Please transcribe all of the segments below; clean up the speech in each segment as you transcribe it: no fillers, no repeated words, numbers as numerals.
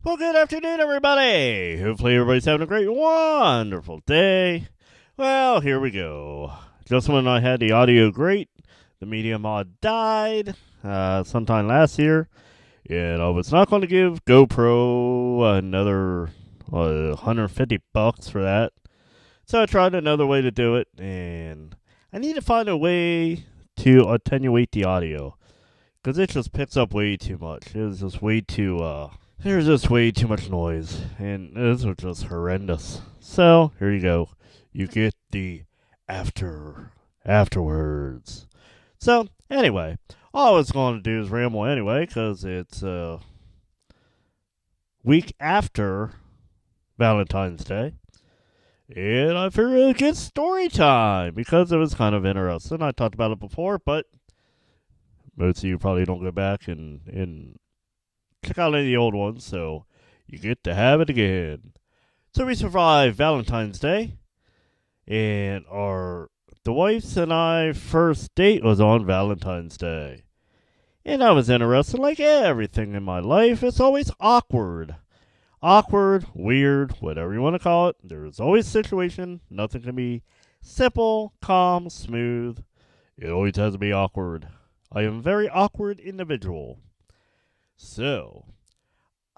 Well, good afternoon, everybody. Hopefully, everybody's having a great, wonderful day. Well, here we go. Just when I had the audio great, the media mod died sometime last year, and I was not going to give GoPro another $150 for that. So I tried another way to do it, and I need to find a way to attenuate the audio because it just picks up way too much. It was just way too. There's just way too much noise, and this was just horrendous. So here you go. You get the afterwards. So anyway, all I was going to do is ramble anyway, because it's week after Valentine's Day, and I figured it'd get story time because it was kind of interesting. I talked about it before, but most of you probably don't go back and check out any of the old ones, so you get to have it again. So we survived Valentine's Day, and the wife's and I first date was on Valentine's Day. And that was interesting. Like everything in my life, it's always awkward. Awkward, weird, whatever you want to call it. There's always a situation. Nothing can be simple, calm, smooth. It always has to be awkward. I am a very awkward individual. So,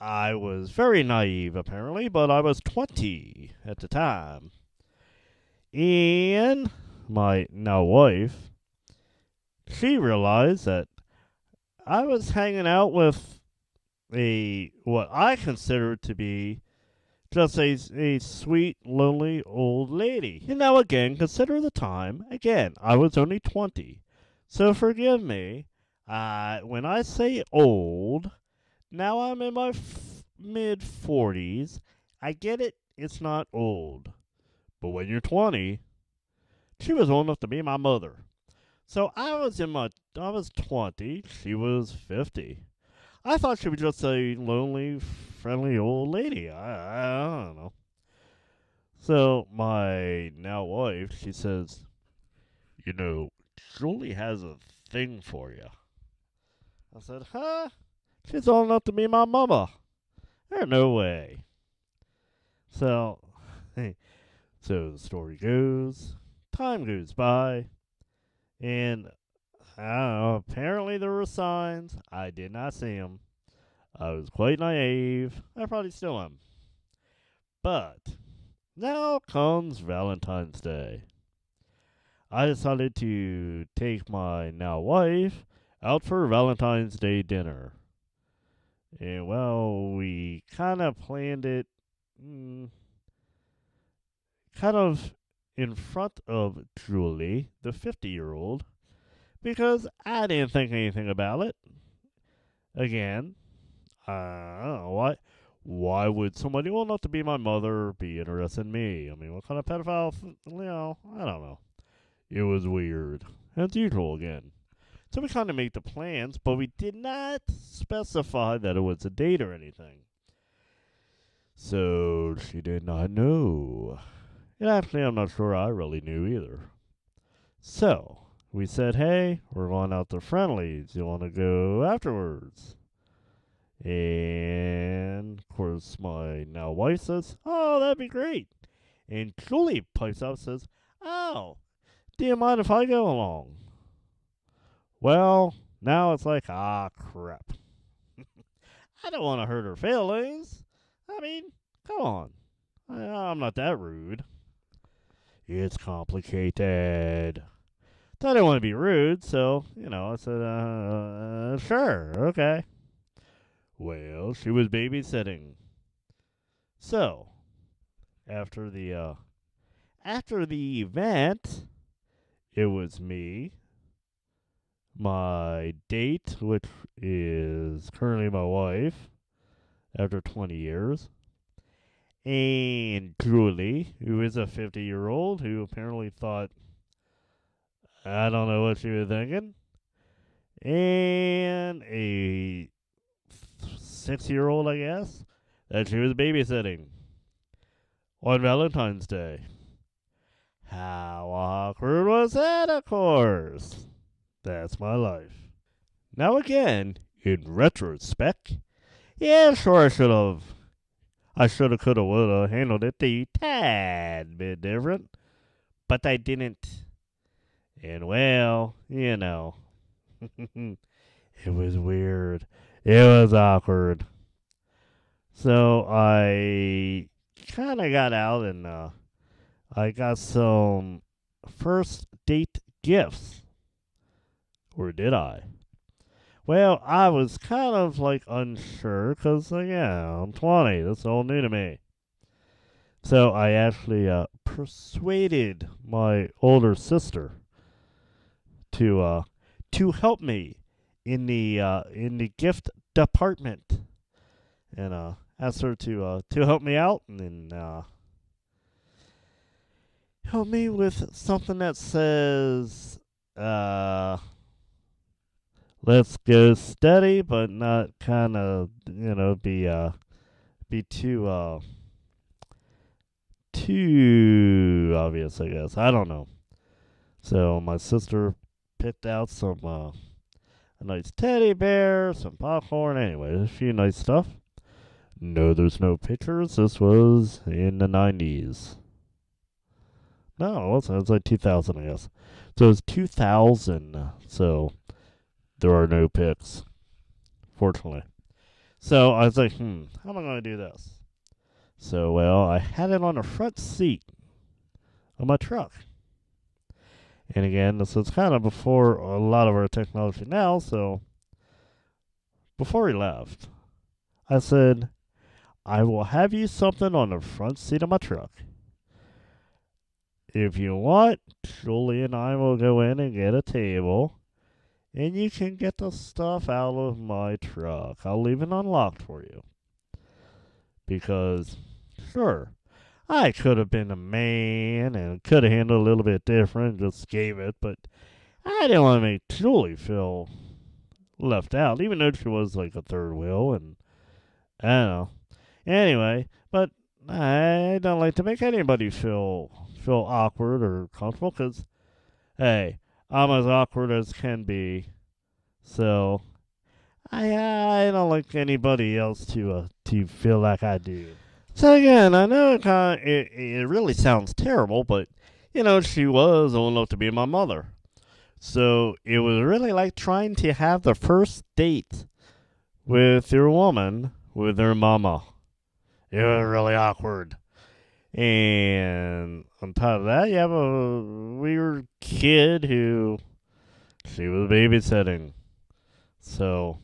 I was very naive, apparently, but I was 20 at the time. And my now wife, she realized that I was hanging out with what I considered to be just a sweet, lonely old lady. And now again, consider the time. Again, I was only 20. So forgive me. When I say old, now I'm in my mid-40s. I get it, it's not old. But when you're 20, she was old enough to be my mother. So I was 20, she was 50. I thought she was just a lonely, friendly old lady. I don't know. So my now wife, she says, Julie has a thing for you. I said, huh? She's old enough to be my mama. There's no way. So, so the story goes, time goes by, and I don't know, apparently there were signs. I did not see them. I was quite naive. I probably still am. But now comes Valentine's Day. I decided to take my now wife out for Valentine's Day dinner. And well, we kind of planned it kind of in front of Julie, the 50-year-old, because I didn't think anything about it. Again, I don't know why. Why would somebody old enough to be my mother be interested in me? I mean, what kind of pedophile? I don't know. It was weird, as usual again. So we kind of made the plans, but we did not specify that it was a date or anything. So she did not know. And actually, I'm not sure I really knew either. So we said, hey, we're going out to Friendly's. You want to go afterwards? And of course, my now wife says, oh, that'd be great. And Julie pipes up and says, oh, do you mind if I go along? Well, now it's like, crap. I don't want to hurt her feelings. I mean, come on. I'm not that rude. It's complicated. I didn't want to be rude, so, I said, sure, okay. Well, she was babysitting. So, after the event, it was me, my date, which is currently my wife, after 20 years, and Julie, who is a 50-year-old, who apparently thought, I don't know what she was thinking, and a 6-year-old, I guess, that she was babysitting on Valentine's Day. How awkward was that, of course? That's my life. Now again, in retrospect, yeah, sure I should have I shoulda, coulda, woulda handled it a tad bit different, but I didn't. And well, it was weird. It was awkward. So I kind of got out and I got some first date gifts. Or did I? Well, I was kind of like unsure because, I'm 20. That's all new to me. So I actually persuaded my older sister to help me in the gift department, and asked her to help me out and help me with something that says let's go steady, but not kind of be too obvious, I guess. I don't know. So my sister picked out some a nice teddy bear, some popcorn, anyway, a few nice stuff. No, there's no pictures. This was in the 90s. No, it wasn't. It was like 2000, I guess. So it was 2000. So there are no pics, fortunately. So I was like, how am I going to do this? So, well, I had it on the front seat of my truck. And again, this was kind of before a lot of our technology now, so before he left, I said, I will have you something on the front seat of my truck. If you want, Julie and I will go in and get a table, and you can get the stuff out of my truck. I'll leave it unlocked for you. Because, sure, I could have been a man and could have handled it a little bit different, just gave it, but I didn't want to make Julie feel left out, even though she was like a third wheel, and I don't know. Anyway, but I don't like to make anybody feel awkward or comfortable, because, hey, I'm as awkward as can be, so I don't like anybody else to feel like I do. So again, I know it really sounds terrible, but she was old enough to be my mother. So it was really like trying to have the first date with your woman with her mama. It was really awkward. And on top of that, you have a weird kid who she was babysitting. So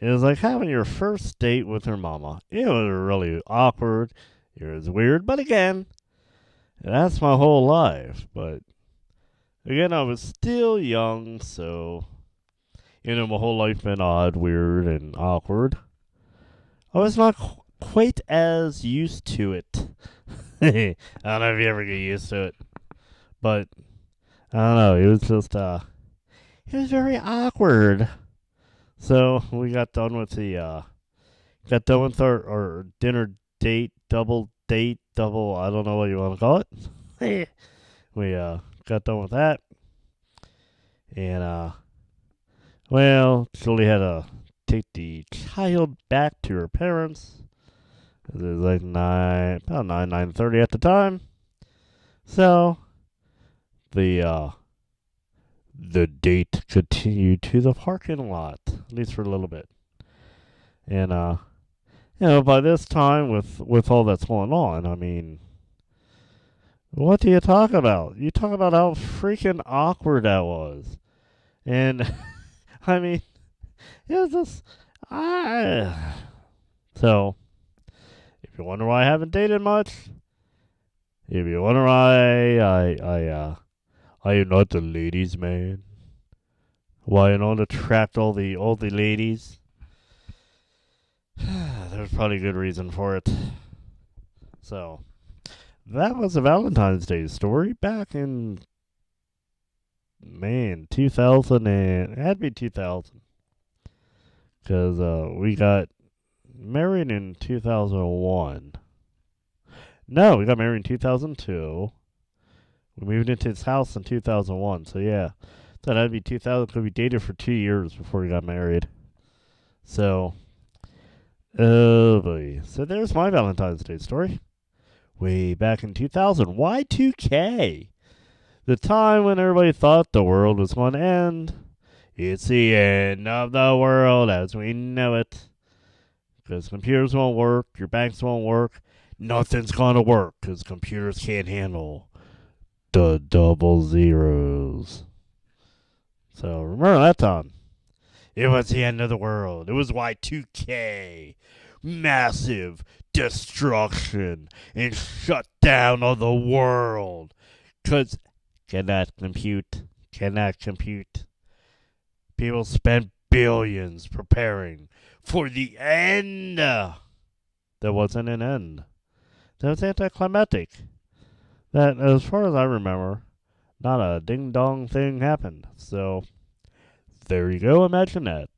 it was like having your first date with her mama. It was really awkward. It was weird. But again, that's my whole life. But again, I was still young, so my whole life been odd, weird, and awkward. I was not quite as used to it. I don't know if you ever get used to it. But I don't know. It was just it was very awkward. So we got done with our dinner date, double, I don't know what you want to call it. We got done with that. And well, Julie had to take the child back to her parents. It was like about 9:30 at the time. So the date continued to the parking lot, at least for a little bit. And by this time, with all that's going on, I mean, what do you talk about? You talk about how freaking awkward that was. And I mean, it was just so if you wonder why I haven't dated much, if you wonder why I am not the ladies' man, why I don't attract all the ladies, there's probably a good reason for it. So that was a Valentine's Day story back in 2000, and it had to be 2000, because we got married in 2001. No, we got married in 2002. We moved into his house in 2001. So yeah, so that'd be 2000. Because we dated for 2 years before we got married. So Oh boy. So there's my Valentine's Day story. Way back in 2000, Y2K. The time when everybody thought the world was going to end. It's the end of the world as we know it. Because computers won't work, your banks won't work, nothing's going to work because computers can't handle the double zeros. So remember that time. It was the end of the world. It was Y2K. Massive destruction and shutdown of the world. Because cannot compute. People spent billions preparing for the end. There wasn't an end. That was anticlimactic. That, as far as I remember, not a ding-dong thing happened. So, there you go, imagine that.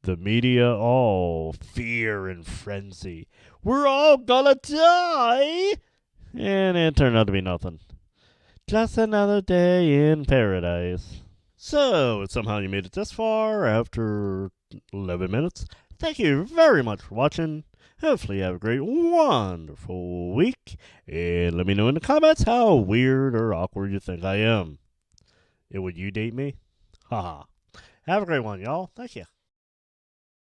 The media, all fear and frenzy. We're all gonna die! And it turned out to be nothing. Just another day in paradise. So, somehow you made it this far after 11 minutes. Thank you very much for watching. Hopefully you have a great, wonderful week. And let me know in the comments how weird or awkward you think I am. And would you date me? Haha. Have a great one, y'all. Thank you.